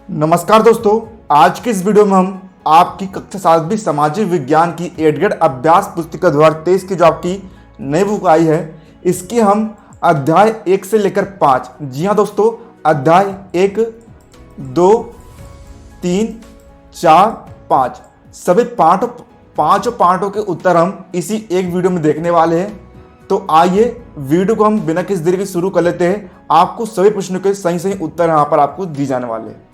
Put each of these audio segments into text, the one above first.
नमस्कार दोस्तों, आज की इस वीडियो में हम आपकी कक्षा 7वीं सामाजिक विज्ञान की 8th ग्रेड अभ्यास पुस्तिका 2023 की जो आपकी नई बुक आई है, इसकी हम अध्याय 1 से लेकर 5, जी हाँ दोस्तों, अध्याय 1, 2, 3, 4, 5 सभी पांचों पार्टों के उत्तर हम इसी एक वीडियो में देखने वाले हैं। तो आइए वीडियो को हम बिना किसी देरी के शुरू कर लेते हैं। आपको सभी प्रश्नों के सही उत्तर यहाँ पर आपको दिए जाने वाले हैं।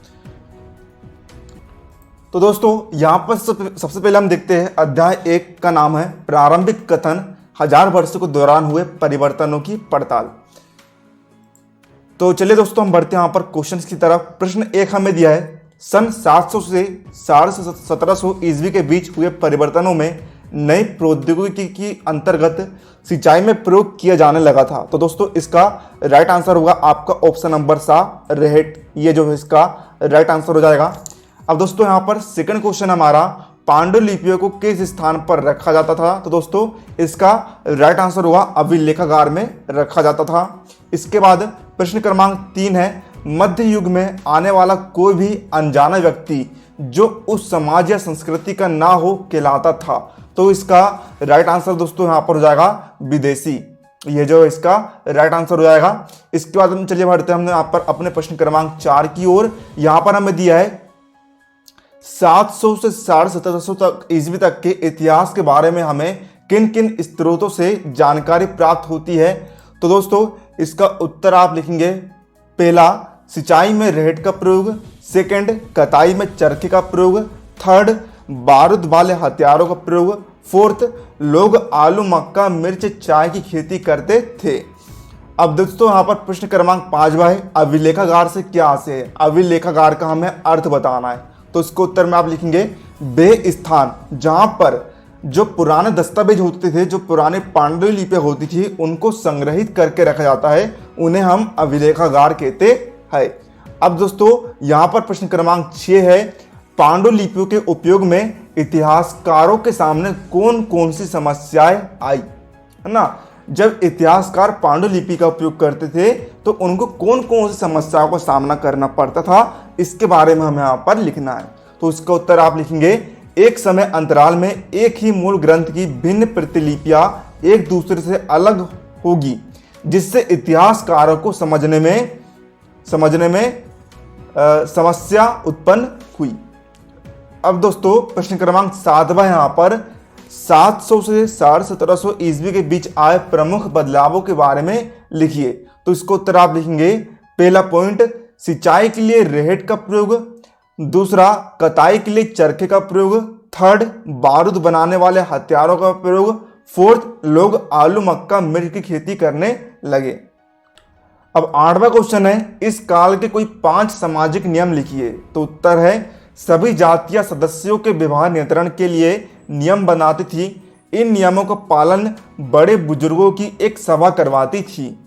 तो दोस्तों यहाँ पर सबसे पहले हम देखते हैं अध्याय 1 का नाम है प्रारंभिक कथन, 1000 वर्षों के दौरान हुए परिवर्तनों की पड़ताल। तो चलिए दोस्तों हम बढ़ते हैं यहाँ पर क्वेश्चंस की तरफ। प्रश्न 1 हमें दिया है, सन 700 से 1750 ईस्वी के बीच हुए परिवर्तनों में नई प्रौद्योगिकी की अंतर्गत सिंचाई में प्रयोग किया जाने लगा था। तो दोस्तों इसका राइट आंसर होगा आपका ऑप्शन नंबर सा रेट, ये जो है इसका राइट आंसर हो जाएगा। अब दोस्तों यहाँ पर सेकंड क्वेश्चन हमारा, पांडुलिपियों को किस स्थान पर रखा जाता था। तो दोस्तों इसका राइट आंसर होगा अभिलेखागार में रखा जाता था। इसके बाद प्रश्न क्रमांक 3 है, मध्य युग में आने वाला कोई भी अनजाना व्यक्ति जो उस समाज या संस्कृति का ना हो कहलाता था। तो इसका राइट आंसर दोस्तों यहाँ पर हो जाएगा विदेशी, ये जो इसका राइट आंसर हो जाएगा। इसके बाद हम चलिए बढ़ते हैं हमने यहाँ पर अपने प्रश्न क्रमांक 4 की ओर। यहाँ पर हमें दिया है 700 से 1750 तक ईस्वी तक के इतिहास के बारे में हमें किन किन स्रोतों से जानकारी प्राप्त होती है। तो दोस्तों इसका उत्तर आप लिखेंगे, पहला सिंचाई में रेहट का प्रयोग, सेकंड कताई में चरखे का प्रयोग, थर्ड बारूद वाले हथियारों का प्रयोग, फोर्थ लोग आलू मक्का मिर्च चाय की खेती करते थे। अब दोस्तों यहाँ पर प्रश्न क्रमांक 5 है, अभिलेखागार से क्या आशय है। अभिलेखागार का हमें अर्थ बताना है। तो इसको उत्तर में आप लिखेंगे, वे स्थान जहां पर जो पुराने दस्तावेज होते थे, जो पुराने पांडुलिपियां होती थी, उनको संग्रहित करके रखा जाता है, उन्हें हम अभिलेखागार कहते हैं। अब दोस्तों यहां पर प्रश्न क्रमांक 6 है, पांडुलिपियों के उपयोग में इतिहासकारों के सामने कौन कौन सी समस्याएं आई, है ना। जब इतिहासकार पांडुलिपि का उपयोग करते थे तो उनको कौन कौन सी समस्याओं का सामना करना पड़ता था, इसके बारे में हमें यहाँ पर लिखना है। तो इसका उत्तर आप लिखेंगे, एक समय अंतराल में एक ही मूल ग्रंथ की भिन्न प्रतिलिपियां एक दूसरे से अलग होगी, जिससे इतिहासकारों को समझने में समस्या उत्पन्न हुई। अब दोस्तों प्रश्न क्रमांक 7 यहाँ पर 700 से 1750 ईस्वी के बीच आए प्रमुख बदलावों के बारे में लिखिए। तो इसको उत्तर आप लिखेंगे, पहला पॉइंट सिंचाई के लिए रेहट का प्रयोग, दूसरा कताई के लिए चरखे का प्रयोग, थर्ड बारूद बनाने वाले हथियारों का प्रयोग, फोर्थ लोग आलू मक्का मिर्च की खेती करने लगे। अब 8वां क्वेश्चन है, इस काल के कोई 5 सामाजिक नियम लिखिए। तो उत्तर है, सभी जातियां सदस्यों के विवाह नियंत्रण के लिए नियम बनाती थी। इन नियमों का पालन बड़े बुजुर्गों की एक सभा करवाती थी।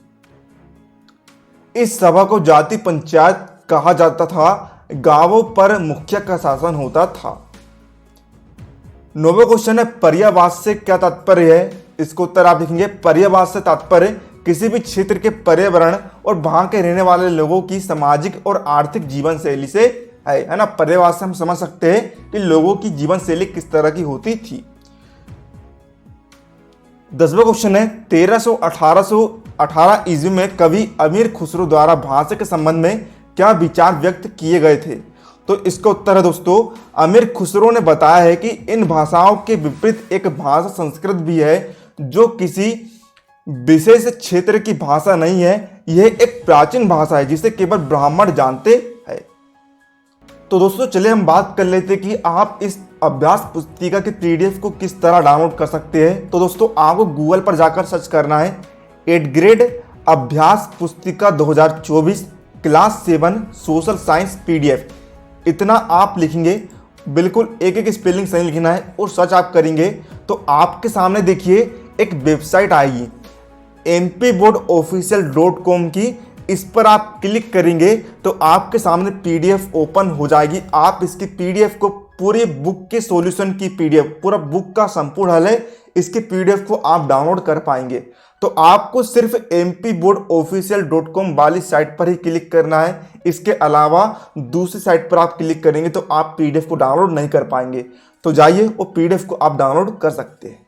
इस सभा को जाति पंचायत कहा जाता था। गांवों पर मुखिया का शासन होता था। 9वां क्वेश्चन है, पर्यायवाद से क्या तात्पर्य है। इसको उत्तर आप लिखेंगे, पर्यायवाद से तात्पर्य किसी भी क्षेत्र के पर्यावरण और वहां के रहने वाले लोगों की सामाजिक और आर्थिक जीवन शैली से है ना। पर्यायवाद से हम समझ सकते हैं कि लोगों की जीवन शैली किस तरह की होती थी। 10वां क्वेश्चन है, 1300-1818 ईस्वी में कवि अमीर खुसरो द्वारा भाषा के संबंध में क्या विचार व्यक्त किए गए थे। तो इसका उत्तर है दोस्तों, अमीर खुसरो ने बताया है कि इन भाषाओं के विपरीत एक भाषा संस्कृत भी है, जो किसी विशेष क्षेत्र की भाषा नहीं है। यह एक प्राचीन भाषा है जिसे केवल ब्राह्मण जानते हैं। तो दोस्तों चलिए हम बात कर लेते हैं कि आप इस अभ्यास पुस्तिका के पीडीएफ को किस तरह डाउनलोड कर सकते हैं। तो दोस्तों आपको गूगल पर जाकर सर्च करना है 8th ग्रेड अभ्यास पुस्तिका 2024 क्लास 7 सोशल साइंस पीडीएफ। इतना आप लिखेंगे, बिल्कुल एक एक स्पेलिंग सही लिखना है और सर्च आप करेंगे तो आपके सामने देखिए एक वेबसाइट आएगी mpboardofficial.com की। इस पर आप क्लिक करेंगे तो आपके सामने पीडीएफ ओपन हो जाएगी। आप इसकी पीडीएफ को, पूरी बुक के सॉल्यूशन की पीडीएफ, पूरा बुक का संपूर्ण हल है, इसके पीडीएफ को आप डाउनलोड कर पाएंगे। तो आपको सिर्फ mpboardofficial.com वाली साइट पर ही क्लिक करना है। इसके अलावा दूसरी साइट पर आप क्लिक करेंगे तो आप पीडीएफ को डाउनलोड नहीं कर पाएंगे। तो जाइए वो पीडीएफ को आप डाउनलोड कर सकते हैं।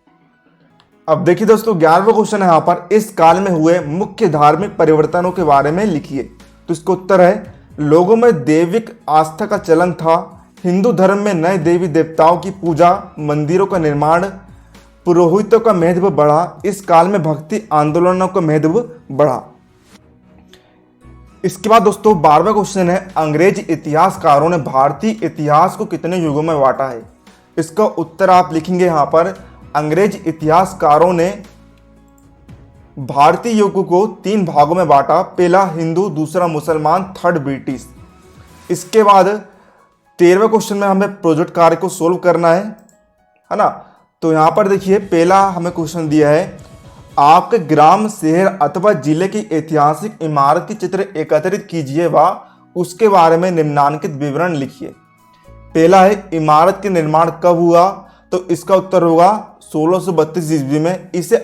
अब देखिए दोस्तों 11वां क्वेश्चन है यहाँ पर, इस काल में हुए मुख्य धार्मिक परिवर्तनों के बारे में लिखिए। तो इसका उत्तर है, लोगों में दैविक आस्था का चलन था, हिंदू धर्म में नए देवी देवताओं की पूजा, मंदिरों का निर्माण, पुरोहितों का महत्व बढ़ा। इस काल में भक्ति आंदोलनों का महत्व बढ़ा। इसके बाद दोस्तों 12वां क्वेश्चन है, अंग्रेज इतिहासकारों ने भारतीय इतिहास को कितने युगों में बांटा है। इसका उत्तर आप लिखेंगे यहाँ पर, अंग्रेज इतिहासकारों ने भारतीय युग को 3 भागों में बांटा, पहला हिंदू, दूसरा मुसलमान, थर्ड ब्रिटिश। इसके बाद 13वें क्वेश्चन में हमें प्रोजेक्ट कार्य को सोल्व करना है ना। तो यहाँ पर देखिए पहला हमें क्वेश्चन दिया है, आपके ग्राम, शहर अथवा जिले की ऐतिहासिक इमारत की चित्र एकत्रित कीजिए व उसके बारे में निम्नांकित विवरण लिखिए। पहला है, इमारत के निर्माण कब हुआ। तो इसका उत्तर होगा 1632 ईस्वी में। इसे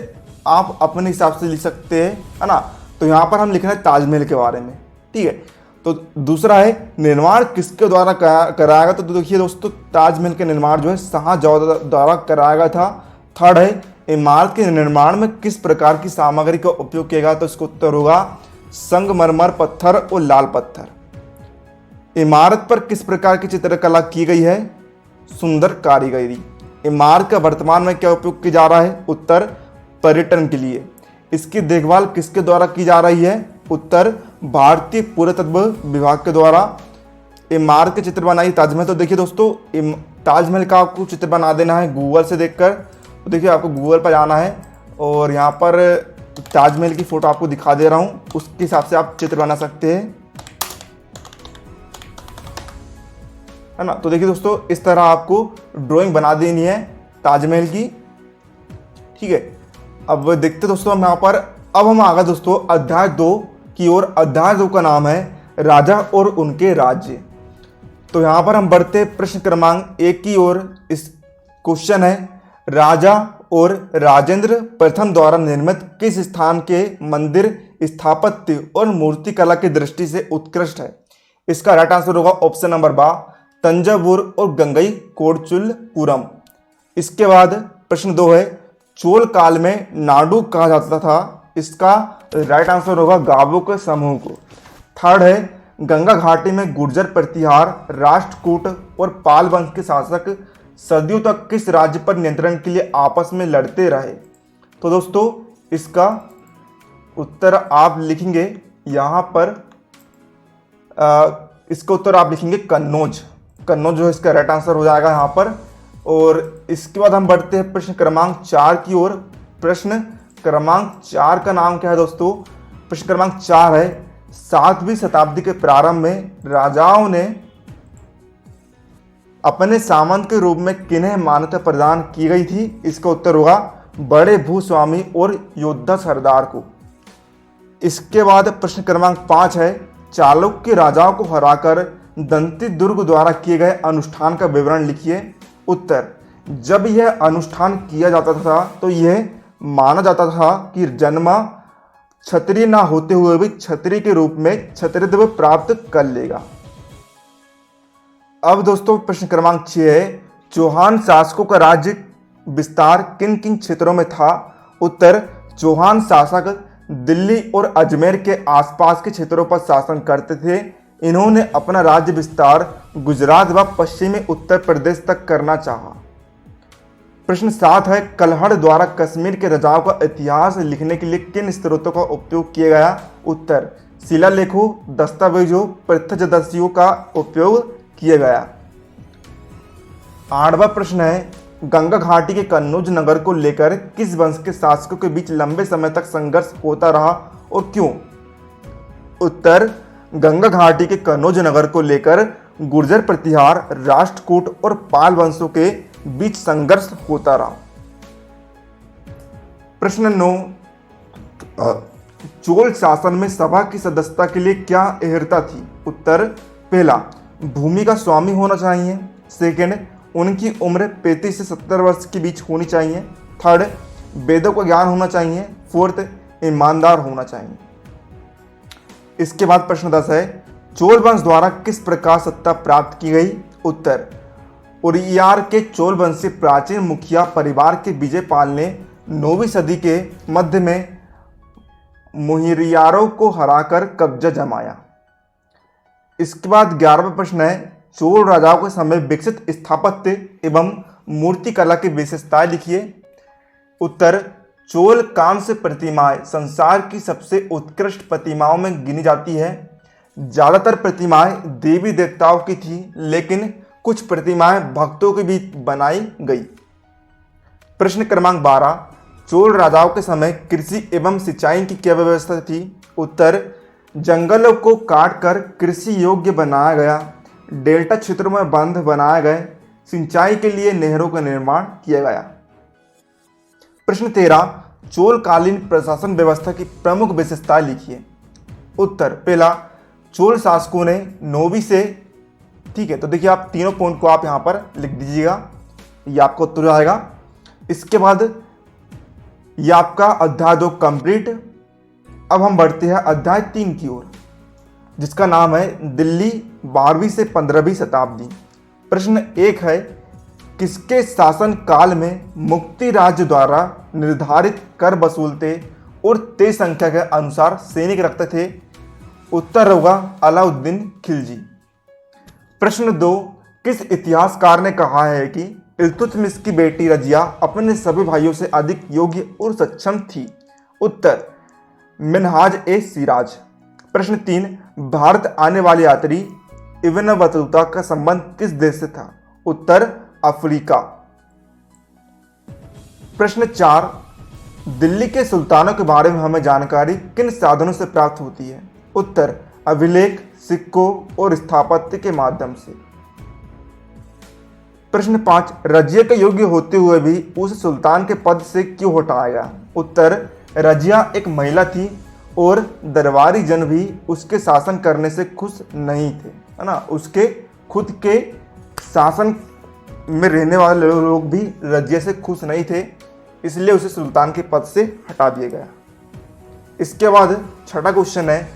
आप अपने हिसाब से लिख सकते हैं, है ना। तो यहाँ पर हम लिख रहे हैं ताजमहल के बारे में, ठीक है। तो दूसरा है, निर्माण किसके द्वारा कराया गया। तो देखिए दोस्तों ताजमहल का निर्माण जो है शाहजहाँ द्वारा कराया गया था। थर्ड है, इमारत के निर्माण में किस प्रकार की सामग्री का उपयोग किया गया। तो इसका उत्तर होगा संगमरमर पत्थर और लाल पत्थर। इमारत पर किस प्रकार की चित्रकला की गई है, सुंदर कारीगरी। इमारत का वर्तमान में क्या उपयोग किया जा रहा है, उत्तर पर्यटन के लिए। इसकी देखभाल किसके द्वारा की जा रही है, उत्तर भारतीय पुरातत्व विभाग के द्वारा। इमारत के चित्र बनाइए ताजमहल। तो देखिए दोस्तों ताजमहल का आपको चित्र बना देना है गूगल से देखकर। तो देखिए आपको गूगल पर जाना है और यहाँ पर ताजमहल की फ़ोटो आपको दिखा दे रहा हूँ, उसके हिसाब से आप चित्र बना सकते हैं, है ना। तो देखिए दोस्तों इस तरह आपको ड्राइंग बना देनी है ताजमहल की, ठीक है। अब देखते दोस्तों हम यहाँ पर, अब हम आ गए दोस्तों अध्याय 2 की ओर। अध्याय 2 का नाम है राजा और उनके राज्य। तो यहाँ पर हम बढ़ते प्रश्न क्रमांक 1 की ओर। इस क्वेश्चन है, राजा और राजेंद्र प्रथम द्वारा निर्मित किस स्थान के मंदिर स्थापत्य और मूर्तिकला की दृष्टि से उत्कृष्ट है। इसका राइट आंसर होगा ऑप्शन नंबर बा, तंजावुर और गंगई कोडचुलपुरम। इसके बाद प्रश्न 2 है, चोल काल में नाडु कहा जाता था। इसका राइट आंसर होगा गावों के समूह को। थर्ड है, गंगा घाटी में गुर्जर प्रतिहार, राष्ट्रकूट और पाल वंश के शासक सदियों तक किस राज्य पर नियंत्रण के लिए आपस में लड़ते रहे। तो दोस्तों इसका उत्तर आप लिखेंगे यहाँ पर, इसका उत्तर आप लिखेंगे कन्नौज। कन्नौज जो है इसका राइट आंसर हो जाएगा यहाँ पर। और इसके बाद हम बढ़ते हैं प्रश्न क्रमांक 4 की ओर। प्रश्न क्रमांक 4 का नाम क्या है दोस्तों, प्रश्न क्रमांक 4 है, 7वीं शताब्दी के प्रारंभ में राजाओं ने अपने सामंत के रूप में किन्हें मान्यता प्रदान की गई थी। इसका उत्तर होगा बड़े भूस्वामी और योद्धा सरदार को। इसके बाद प्रश्न क्रमांक 5 है, चालुक्य राजाओं को हराकर दंती दुर्ग द्वारा किए गए अनुष्ठान का विवरण लिखिए। उत्तर, जब यह अनुष्ठान किया जाता था तो यह माना जाता था कि जन्मा क्षत्रिय ना होते हुए भी क्षत्रिय के रूप में क्षत्रियत्व प्राप्त कर लेगा। अब दोस्तों प्रश्न क्रमांक 6 है, चौहान शासकों का राज्य विस्तार किन किन क्षेत्रों में था। उत्तर, चौहान शासक दिल्ली और अजमेर के आसपास के क्षेत्रों पर शासन करते थे। इन्होंने अपना राज्य विस्तार गुजरात व पश्चिमी उत्तर प्रदेश तक करना चाहा। प्रश्न 7 है, कल्हड़ द्वारा कश्मीर के राजाओं का इतिहास लिखने के लिए किन स्रोतों का उपयोग किया गया। उत्तर, शिलालेखों, दस्तावेजों, प्रत्यक्षदर्शियों का उपयोग किया गया। 8वां प्रश्न है, गंगा घाटी के कन्नौज नगर को लेकर किस वंश के शासकों के बीच लंबे समय तक संघर्ष होता रहा और क्यों। उत्तर, गंगा घाटी के कन्नौज नगर को लेकर गुर्जर प्रतिहार, राष्ट्रकूट और पाल वंशों के बीच संघर्ष होता रहा। प्रश्न 9, चोल शासन में सभा की सदस्यता के लिए क्या अर्हता थी। उत्तर, पहला, भूमि का स्वामी होना चाहिए। सेकंड, उनकी उम्र 35 से 70 वर्ष के बीच होनी चाहिए। थर्ड, वेदों का ज्ञान होना चाहिए। फोर्थ, ईमानदार होना चाहिए। इसके बाद प्रश्न 10 है, चोल वंश द्वारा किस प्रकार सत्ता प्राप्त की गई? उत्तर, उरियार के चोल वंशी प्राचीन मुखिया परिवार के विजय पाल ने 9वीं सदी के मध्य में मोहिरियारों को हराकर कब्जा जमाया। इसके बाद 11वां प्रश्न है, चोल राजाओं के समय विकसित स्थापत्य एवं मूर्तिकला की विशेषताएं लिखिए। उत्तर, चोल कांस्य प्रतिमाएं संसार की सबसे उत्कृष्ट प्रतिमाओं में गिनी जाती है। ज़्यादातर प्रतिमाएं देवी देवताओं की थी, लेकिन कुछ प्रतिमाएं भक्तों की भी बनाई गई। प्रश्न क्रमांक 12, चोल राजाओं के समय कृषि एवं सिंचाई की क्या व्यवस्था थी? उत्तर, जंगलों को काटकर कृषि योग्य बनाया गया। डेल्टा क्षेत्रों में बांध बनाए गए। सिंचाई के लिए नहरों का निर्माण किया गया। प्रश्न 13, चोलकालीन प्रशासन व्यवस्था की प्रमुख विशेषताएं लिखिए। उत्तर, पहला, चोल शासकों ने 9वीं से, ठीक है, तो देखिए आप तीनों पॉइंट को आप यहाँ पर लिख दीजिएगा, ये आपका उत्तर आएगा। इसके बाद ये आपका अध्याय 2 कंप्लीट। अब हम बढ़ते हैं अध्याय 3 की ओर, जिसका नाम है दिल्ली 12वीं से 15वीं शताब्दी। प्रश्न 1 है, किसके शासन काल में मुक्ति राज्य द्वारा निर्धारित कर वसूलते और तय संख्या के अनुसार सैनिक रखते थे? उत्तर होगा अलाउद्दीन खिलजी। प्रश्न 2, किस इतिहासकार ने कहा है कि इल्तुतमिश की बेटी रजिया अपने सभी भाइयों से अधिक योग्य और सक्षम थी? उत्तर, मिनहाज ए सिराज। प्रश्न 3, भारत आने वाले यात्री इब्न बतूता का संबंध किस देश से था? उत्तर, अफ्रीका। प्रश्न 4, दिल्ली के सुल्तानों के बारे में हमें जानकारी किन साधनों से प्राप्त होती है? उत्तर, अभिलेख, सिक्कों और स्थापत्य के माध्यम से। प्रश्न 5, रजिया के योग्य होते हुए भी उस सुल्तान के पद से क्यों हटाया गया? उत्तर, रजिया एक महिला थी और दरबारी जन भी उसके शासन करने से खुश नहीं थे, है ना। उसके खुद के शासन में रहने वाले लोग भी रजिया से खुश नहीं थे, इसलिए उसे सुल्तान के पद से हटा दिया गया। इसके बाद छठा क्वेश्चन है,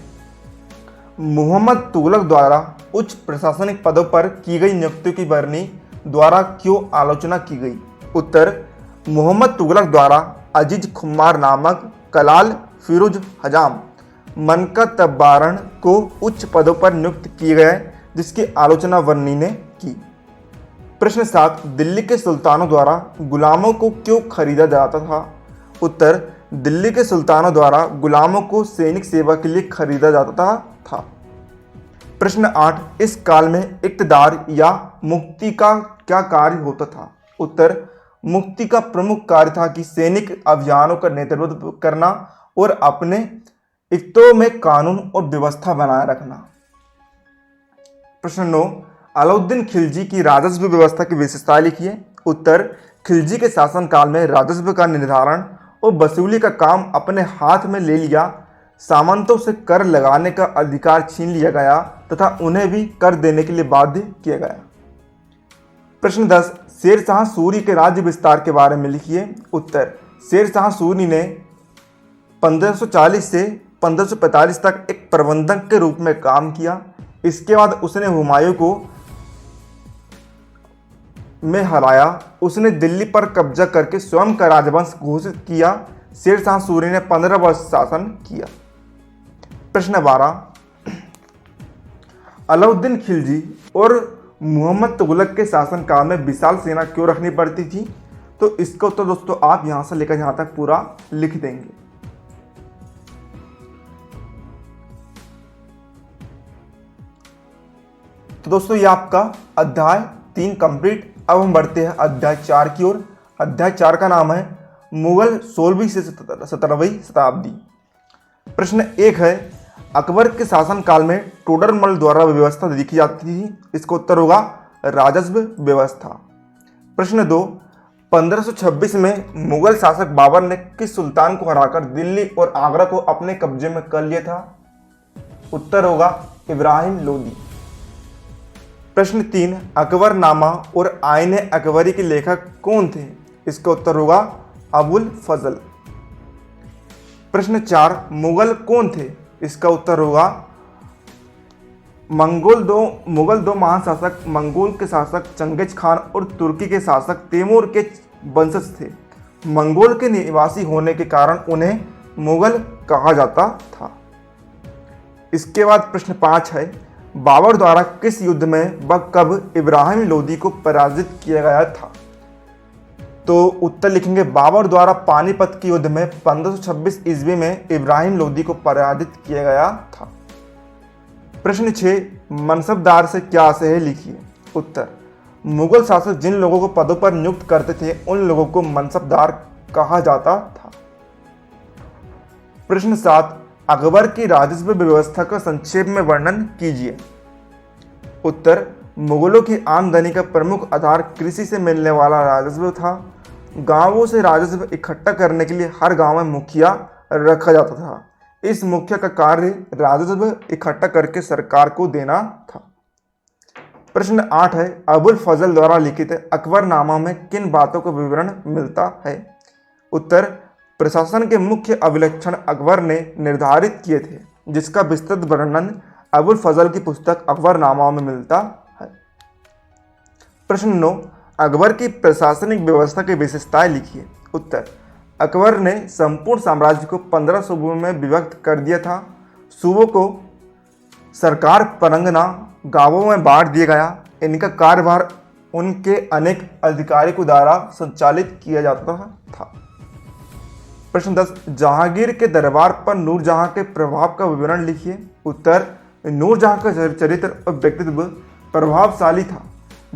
मोहम्मद तुगलक द्वारा उच्च प्रशासनिक पदों पर की गई नियुक्तियों की बरनी द्वारा क्यों आलोचना की गई? उत्तर, मोहम्मद तुगलक द्वारा अजीज खुमार नामक कलाल फिरोज हजाम मनकतबारण को उच्च पदों पर नियुक्त किए गए, जिसकी आलोचना वर्णी ने की। प्रश्न 7, दिल्ली के सुल्तानों द्वारा गुलामों को क्यों खरीदा जाता था? उत्तर, दिल्ली के सुल्तानों द्वारा गुलामों को सैनिक सेवा के लिए खरीदा जाता था। प्रश्न 8, इस काल में इक्तदार या मुक्ति का क्या कार्य होता था? उत्तर, मुक्ति का प्रमुख कार्य था कि सैनिक अभियानों का नेतृत्व करना और अपने इक्तों में कानून और व्यवस्था बनाए रखना। प्रश्न 9, अलाउद्दीन खिलजी की राजस्व व्यवस्था की विशेषता लिखिए। उत्तर, खिलजी के शासनकाल में राजस्व का निर्धारण और वसूली का काम अपने हाथ में ले लिया। सामंतों से कर लगाने का अधिकार छीन लिया गया तथा उन्हें भी कर देने के लिए बाध्य किया गया। प्रश्न 10, शेरशाह सूरी के राज्य विस्तार के बारे में लिखिए। उत्तर, शेरशाह सूरी ने 1540 से 1545 तक एक प्रबंधक के रूप में काम किया। इसके बाद उसने हुमायूं को में हराया। उसने दिल्ली पर कब्जा करके स्वयं का राजवंश घोषित किया। शेरशाह सूरी ने 15 वर्ष शासन किया। प्रश्न 12, अलाउद्दीन खिलजी और मोहम्मद तुगलक के शासनकाल में विशाल सेना क्यों रखनी पड़ती थी? तो इसका उत्तर दोस्तों आप यहां से लेकर यहां तक पूरा लिख देंगे। तो दोस्तों ये आपका अध्याय 3 कंप्लीट। अब हम बढ़ते हैं अध्याय 4 की ओर। अध्याय 4 का नाम है मुगल 16वीं से 17वीं शताब्दी। प्रश्न 1 है, अकबर के शासनकाल में टोडरमल द्वारा व्यवस्था लिखी जाती थी। इसका उत्तर होगा राजस्व व्यवस्था। प्रश्न 2, 1526 में मुगल शासक बाबर ने किस सुल्तान को हराकर दिल्ली और आगरा को अपने कब्जे में कर लिया था? उत्तर होगा इब्राहिम लोदी। प्रश्न 3, अकबरनामा और आईने अकबरी के लेखक कौन थे? इसका उत्तर होगा अबुल फजल। प्रश्न 4, मुगल कौन थे? इसका उत्तर होगा मुगल दो महाशासक, मंगोल के शासक चंगेज खान और तुर्की के शासक तैमूर के वंशज थे। मंगोल के निवासी होने के कारण उन्हें मुगल कहा जाता था। इसके बाद प्रश्न 5 है, बाबर द्वारा किस युद्ध में व कब इब्राहिम लोदी को पराजित किया गया था? तो उत्तर लिखेंगे बाबर द्वारा पानीपत के युद्ध में 1526 ईस्वी में इब्राहिम लोदी को पराजित किया गया था। प्रश्न 6, मनसबदार से क्या आशय है? लिखिए। उत्तर, मुगल शासक जिन लोगों को पदों पर नियुक्त करते थे उन लोगों को मनसबदार कहा जाता था। प्रश्न 7, अकबर की राजस्व व्यवस्था का संक्षेप में वर्णन कीजिए। उत्तर, मुगलों की आमदनी का प्रमुख आधार कृषि से मिलने वाला राजस्व था। गांवों से राजस्व इकट्ठा करने के लिए हर गांव में मुखिया रखा जाता था। इस मुखिया का कार्य राजस्व इकट्ठा करके सरकार को देना था। प्रश्न 8 है, अबुल फजल द्वारा लिखित अकबरनामा में किन बातों का विवरण मिलता है? उत्तर, प्रशासन के मुख्य अभिलक्षण अकबर ने निर्धारित किए थे, जिसका विस्तृत वर्णन अबुल फजल की पुस्तक अकबरनामा में मिलता है। प्रश्न 9, अकबर की प्रशासनिक व्यवस्था की विशेषताएं लिखिए। उत्तर, अकबर ने संपूर्ण साम्राज्य को 15 सूबों में विभक्त कर दिया था। सूबों को सरकार परंगना गांवों में बांट दिया गया। इनका कार्यभार उनके अनेक अधिकारियों द्वारा संचालित किया जाता था। प्रश्न 10, जहांगीर के दरबार पर नूरजहां के प्रभाव का विवरण लिखिए। उत्तर, नूरजहां का चरित्र और व्यक्तित्व प्रभावशाली था।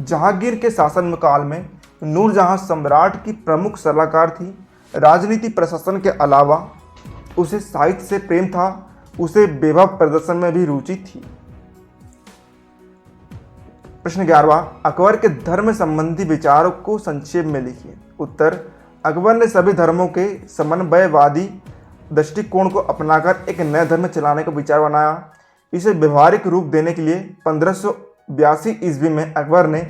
जहांगीर के शासन काल में नूरजहां सम्राट की प्रमुख सलाहकार थी। राजनीति प्रशासन के अलावा उसे साहित्य से प्रेम था। उसे वैभव प्रदर्शन में भी रुचि थी। प्रश्न 11, अकबर के धर्म संबंधी विचारों को संक्षेप में लिखिए। उत्तर, अकबर ने सभी धर्मों के समन्वयवादी दृष्टिकोण को अपनाकर एक नया धर्म चलाने का विचार बनाया। इसे व्यवहारिक रूप देने के लिए 1582 ईस्वी में अकबर ने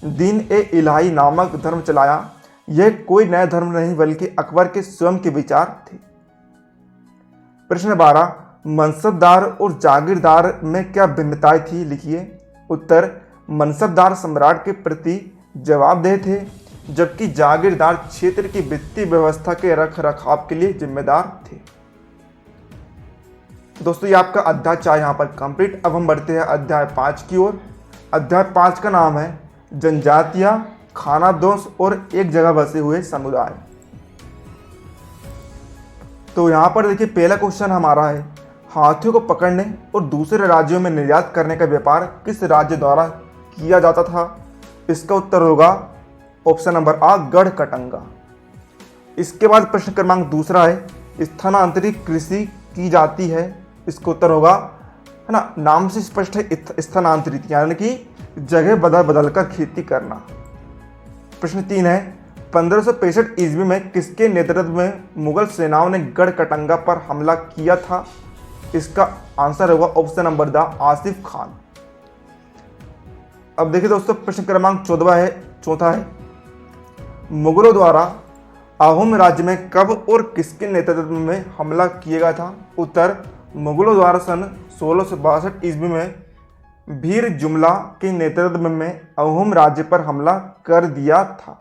दीन ए इलाही नामक धर्म चलाया। यह कोई नया धर्म नहीं बल्कि अकबर के स्वयं के विचार थे। प्रश्न 12, मनसबदार और जागीरदार में क्या भिन्नताएं थी? लिखिए। उत्तर, मनसबदार सम्राट के प्रति जवाबदेह थे, जबकि जागीरदार क्षेत्र की वित्तीय व्यवस्था के रख रखाव के लिए जिम्मेदार थे। दोस्तों, ये आपका अध्याय 4 यहाँ पर कंप्लीट। अब हम बढ़ते हैं अध्याय 5 की ओर। अध्याय 5 का नाम है जनजातियां, खानाबदोश और एक जगह बसे हुए समुदाय। तो यहाँ पर देखिए, पहला क्वेश्चन हमारा है, हाथियों को पकड़ने और दूसरे राज्यों में निर्यात करने का व्यापार किस राज्य द्वारा किया जाता था? इसका उत्तर होगा ऑप्शन नंबर आ, गढ़कटंगा। इसके बाद प्रश्न क्रमांक दूसरा है, स्थानांतरित कृषि की जाती है। इसका उत्तर होगा, है ना, नाम से स्पष्ट है, स्थानांतरित यानी कि जगह बदल बदल कर खेती करना। प्रश्न 3 है, 1565 ईस्वी में किसके नेतृत्व में मुगल सेनाओं ने गढ़कटंगा पर हमला किया था? इसका आंसर होगा option number the, Asif Khan. अब देखिए दोस्तों, प्रश्न क्रमांक 14 है, मुगलों द्वारा अहोम राज्य में कब और किसके नेतृत्व में हमला किया गया था? उत्तर, मुगलों द्वारा सन 1662 ईस्वी में भीर जुमला के नेतृत्व में अहोम राज्य पर हमला कर दिया था।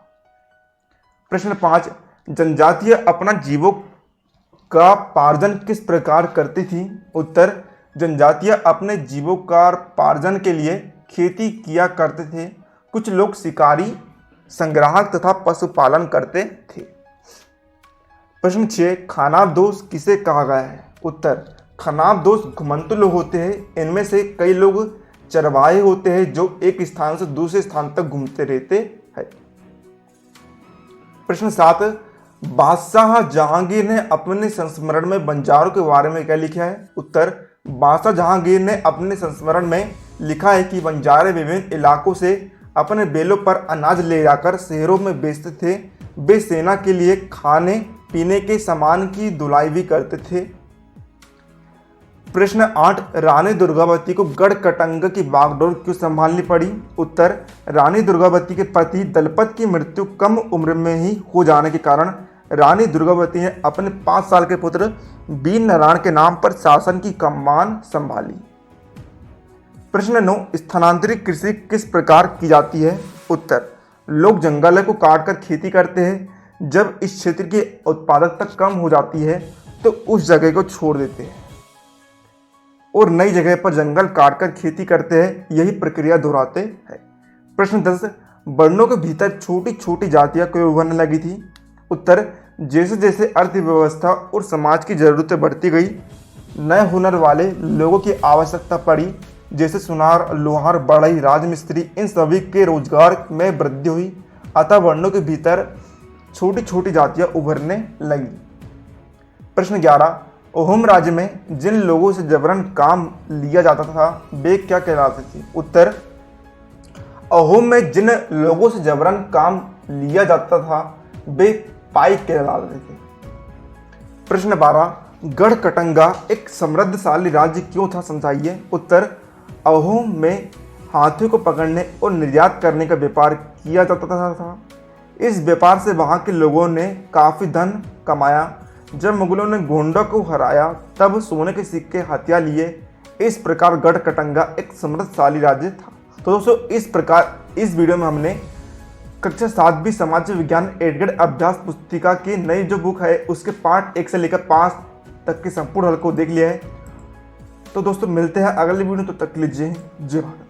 प्रश्न 5, जनजातियां अपना जीविका पार्जन किस प्रकार करती थी? उत्तर, जनजातियां अपने जीविकोपार्जन के लिए खेती किया करते थे। कुछ लोग शिकारी, संग्राहक तथा पशुपालन करते थे। प्रश्न 6, खानाबदोश किसे कहा गया है? उत्तर, खानाबदोश घुमंतु लोग होते हैं। इनमें से कई लोग चरवाहे होते हैं जो एक स्थान से दूसरे स्थान तक घूमते रहते हैं। प्रश्न 7, बादशाह जहांगीर ने अपने संस्मरण में बंजारों के बारे में क्या लिखा है? उत्तर, बादशाह जहांगीर ने अपने संस्मरण में लिखा है कि बंजारे विभिन्न इलाकों से अपने बेलों पर अनाज ले जाकर शहरों में बेचते थे। वे सेना के लिए खाने पीने के सामान की धुलाई भी करते थे। प्रश्न 8, रानी दुर्गावती को गढ़कटंगा की बागडोर क्यों संभालनी पड़ी? उत्तर, रानी दुर्गावती के पति दलपत की मृत्यु कम उम्र में ही हो जाने के कारण रानी दुर्गावती ने अपने 5 साल के पुत्र वीर नारायण के नाम पर शासन की कमान संभाली। प्रश्न 9, स्थानांतरित कृषि किस प्रकार की जाती है? उत्तर, लोग जंगलों को काटकर खेती करते हैं। जब इस क्षेत्र की उत्पादकता कम हो जाती है तो उस जगह को छोड़ देते हैं और नई जगह पर जंगल काटकर खेती करते हैं। यही प्रक्रिया दोहराते हैं। प्रश्न 10, वर्णों के भीतर छोटी छोटी जातियां क्यों उभरने लगी थी? उत्तर, जैसे जैसे अर्थव्यवस्था और समाज की जरूरतें बढ़ती गई, नए हुनर वाले लोगों की आवश्यकता पड़ी, जैसे सुनार, लोहार, बढ़ई, राजमिस्त्री, इन सभी के रोजगार में वृद्धि हुई। अतः वर्णों के भीतर छोटी छोटी जातियां उभरने लगी। प्रश्न 11, अहोम राज्य में जिन लोगों से जबरन काम लिया जाता था वे क्या कहलाते थे? उत्तर, अहोम में जिन लोगों से जबरन काम लिया जाता था वे पाइक कहलाते थे। प्रश्न 12, गढ़कटंगा एक समृद्धशाली राज्य क्यों था? समझाइए। उत्तर, अहोम में हाथियों को पकड़ने और निर्यात करने का व्यापार किया जाता था। इस व्यापार से वहां के लोगों ने काफ़ी धन कमाया। जब मुगलों ने गोंडा को हराया तब सोने के सिक्के हथियार लिए। इस प्रकार गढ़कटंगा एक समृद्धशाली राज्य था। तो दोस्तों, इस प्रकार इस वीडियो में हमने कक्षा 7वीं समाज विज्ञान एडगढ़ अभ्यास पुस्तिका की नई जो बुक है उसके पार्ट 1 से लेकर 5 तक के संपूर्ण हल को देख लिया है। तो दोस्तों, मिलते हैं अगले वीडियो, तो तक लीजिए जय भारत।